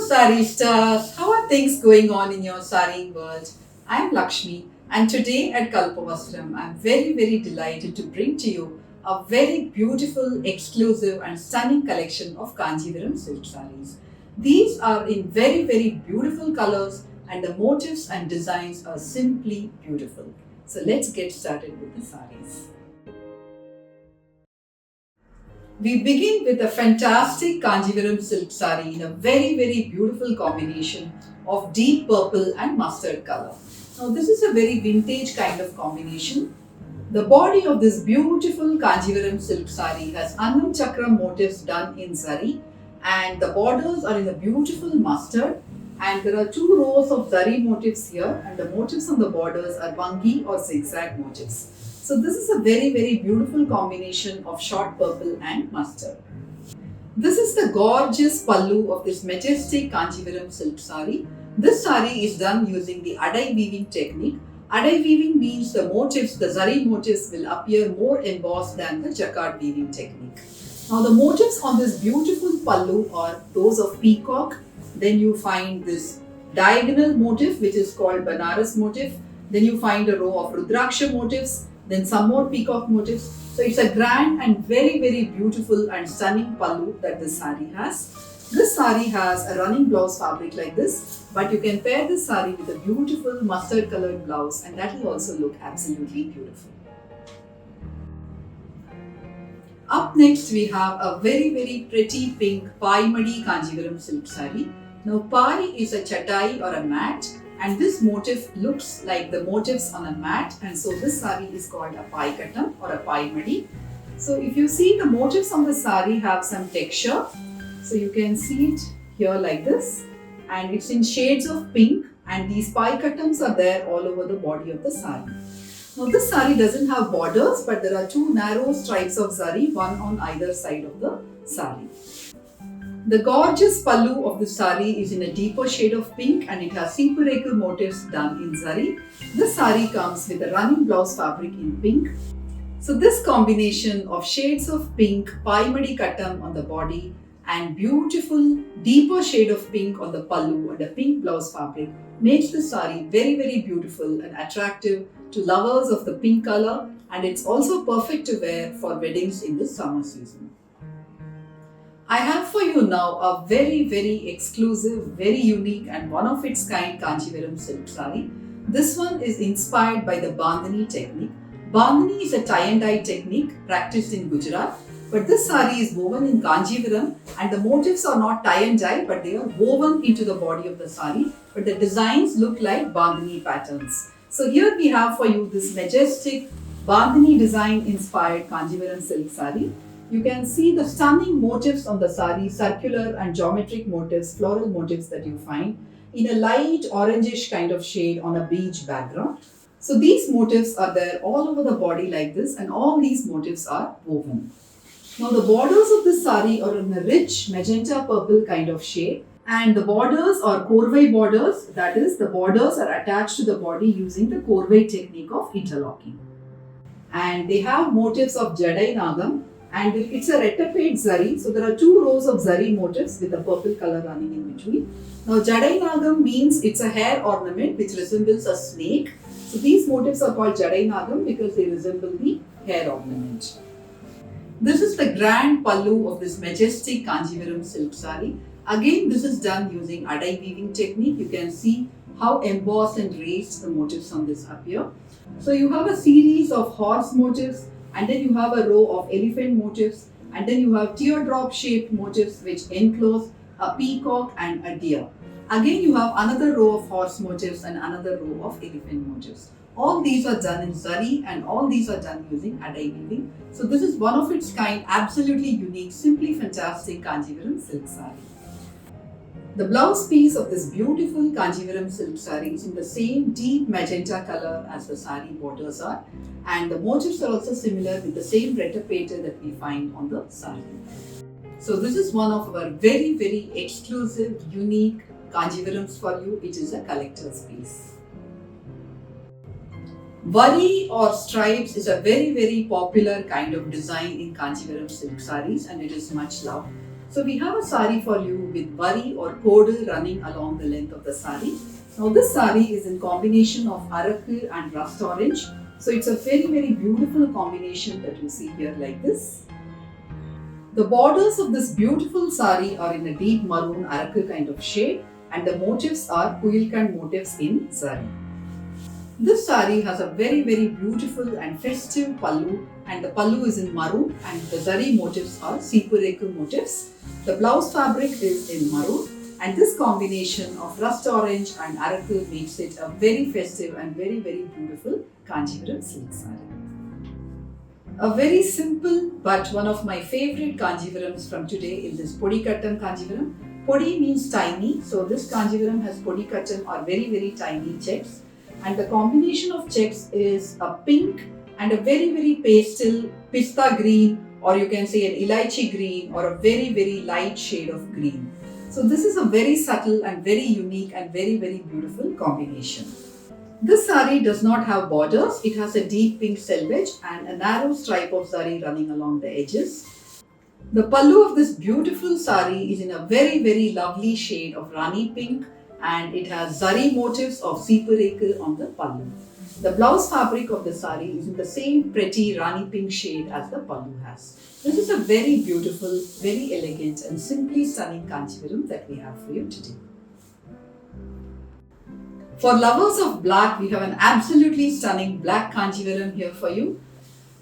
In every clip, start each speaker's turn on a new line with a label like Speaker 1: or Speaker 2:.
Speaker 1: Sari stars, how are things going on in your sari world? I am Lakshmi and today at Kalpavastram I am very delighted to bring to you a very beautiful, exclusive and stunning collection of Kanjivaram silk sarees. These are in very beautiful colors and the motifs and designs are simply beautiful. So let's get started with the sarees. We begin with a fantastic Kanjivaram silk saree in a very beautiful combination of deep purple and mustard color. Now this is a very vintage kind of combination. The body of this beautiful Kanjivaram silk saree has Annam Chakram motifs done in zari and the borders are in a beautiful mustard and there are two rows of zari motifs here and the motifs on the borders are vangi or zigzag motifs. So this is a very beautiful combination of short purple and mustard. This is the gorgeous pallu of this majestic Kanjivaram silk saree. This saree is done using the adai weaving technique. Adai weaving means the motifs, the zari motifs will appear more embossed than the jacquard weaving technique. Now the motifs on this beautiful pallu are those of peacock. Then you find this diagonal motif which is called Banaras motif. Then you find a row of Rudraksha motifs. Then some more peacock motifs. So it's a grand and very beautiful and stunning pallu that this saree has. This saree has a running blouse fabric like this, but you can pair this saree with a beautiful mustard colored blouse and that will also look absolutely beautiful. Up next we have a very pretty pink Paimadi Kanjivaram silk saree. Now pai is a chatai or a mat and this motif looks like the motifs on a mat and so this saree is called a pai katam or a pai madi. So if you see the motifs on the saree have some texture. So you can see it here like this and it's in shades of pink and these pai katams are there all over the body of the saree. Now this saree doesn't have borders but there are two narrow stripes of zari, one on either side of the saree. The gorgeous pallu of the saree is in a deeper shade of pink and it has Simpureku motifs done in zari. This saree comes with a running blouse fabric in pink. So this combination of shades of pink, Paimadi Kattam on the body and beautiful deeper shade of pink on the pallu and a pink blouse fabric makes the saree very beautiful and attractive to lovers of the pink color and it's also perfect to wear for weddings in the summer season. I have for you now a very exclusive, very unique and one of its kind Kanjivaram silk saree. This one is inspired by the Bandhani technique. Bandhani is a tie and dye technique practiced in Gujarat, but this saree is woven in Kanjivaram and the motifs are not tie and dye but they are woven into the body of the saree, but the designs look like Bandhani patterns. So here we have for you this majestic Bandhani design inspired Kanjivaram silk saree. You can see the stunning motifs on the saree, circular and geometric motifs, floral motifs that you find in a light orangish kind of shade on a beige background. So these motifs are there all over the body like this and all these motifs are woven. Now the borders of this saree are in a rich magenta purple kind of shade and the borders are korvai borders, that is the borders are attached to the body using the korvai technique of interlocking. And they have motifs of Jadai Nagam. And it's a retaped zari, so there are two rows of zari motifs with a purple color running in between. Now Jadai Nagam means it's a hair ornament which resembles a snake. So these motifs are called Jadai Nagam because they resemble the hair ornament. This is the grand pallu of this majestic Kanjivaram silk saree. Again this is done using adai weaving technique. You can see how embossed and raised the motifs on this appear. So you have a series of horse motifs. And then you have a row of elephant motifs and then you have teardrop shaped motifs which enclose a peacock and a deer. Again you have another row of horse motifs and another row of elephant motifs. All these are done in zari and all these are done using adai weaving. So this is one of its kind, absolutely unique, simply fantastic Kanjivaram silk saree. The blouse piece of this beautiful Kanjivaram silk saree is in the same deep magenta color as the saree borders are and the motifs are also similar with the same retapete that we find on the saree. So this is one of our very exclusive, unique Kanjivarams for you. It is a collector's piece. Vari or stripes is a very popular kind of design in Kanjivaram silk sarees and it is much loved. So we have a sari for you with bari or cord running along the length of the sari. Now this sari is in combination of arakku and rust orange. So it's a very beautiful combination that you see here like this. The borders of this beautiful sari are in a deep maroon arakku kind of shade, and the motifs are kuilkan motifs in zari. This sari has a very beautiful and festive pallu, and the pallu is in maroon and the zari motifs are seepureku motifs. The blouse fabric is in maroon, and this combination of rust orange and arakku makes it a very festive and very beautiful Kanjivaram silk sari. A very simple but one of my favorite Kanjivarams from today in this Podikattam Kanjivaram. Podi means tiny, so this Kanjivaram has Podikattam or very tiny checks, and the combination of checks is a pink and a very pastel pista green, or you can say an elaichi green, or a very light shade of green. So this is a very subtle and very unique and very beautiful combination. This sari does not have borders. It has a deep pink selvage and a narrow stripe of zari running along the edges. The pallu of this beautiful sari is in a very lovely shade of rani pink, and it has zari motifs of seepureku on the pallu. The blouse fabric of the sari is in the same pretty rani pink shade as the pallu has. This is a very beautiful, very elegant and simply stunning Kanjivaram that we have for you today. For lovers of black, we have an absolutely stunning black Kanjivaram here for you.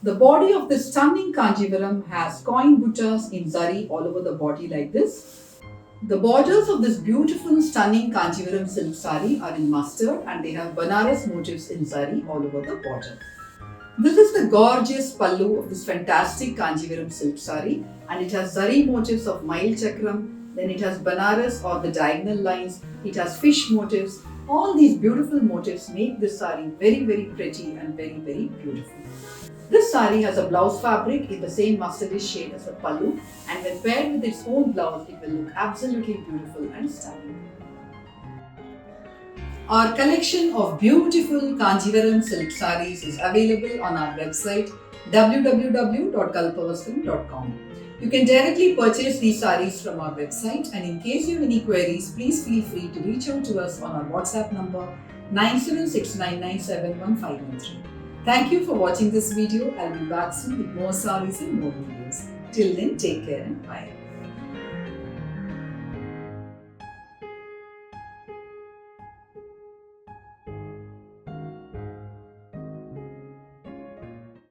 Speaker 1: The body of this stunning Kanjivaram has coin buttas in zari all over the body like this. The borders of this beautiful stunning Kanjivaram silk sari are in mustard, and they have Banaras motifs in zari all over the border. This is the gorgeous pallu of this fantastic Kanjivaram silk sari, and it has zari motifs of Mail Chakram, then it has Banaras or the diagonal lines, it has fish motifs. All these beautiful motifs make this sari very pretty and very beautiful. This sari has a blouse fabric in the same mustardish shade as the pallu, and when paired with its own blouse, it will look absolutely beautiful and stunning. Our collection of beautiful Kanjivaram silk sarees is available on our website www.kalpavastram.com. You can directly purchase these sarees from our website, and in case you have any queries, please feel free to reach out to us on our WhatsApp number 9769971513. Thank you for watching this video. I'll be back soon with more sarees and more videos. Till then, take care and bye.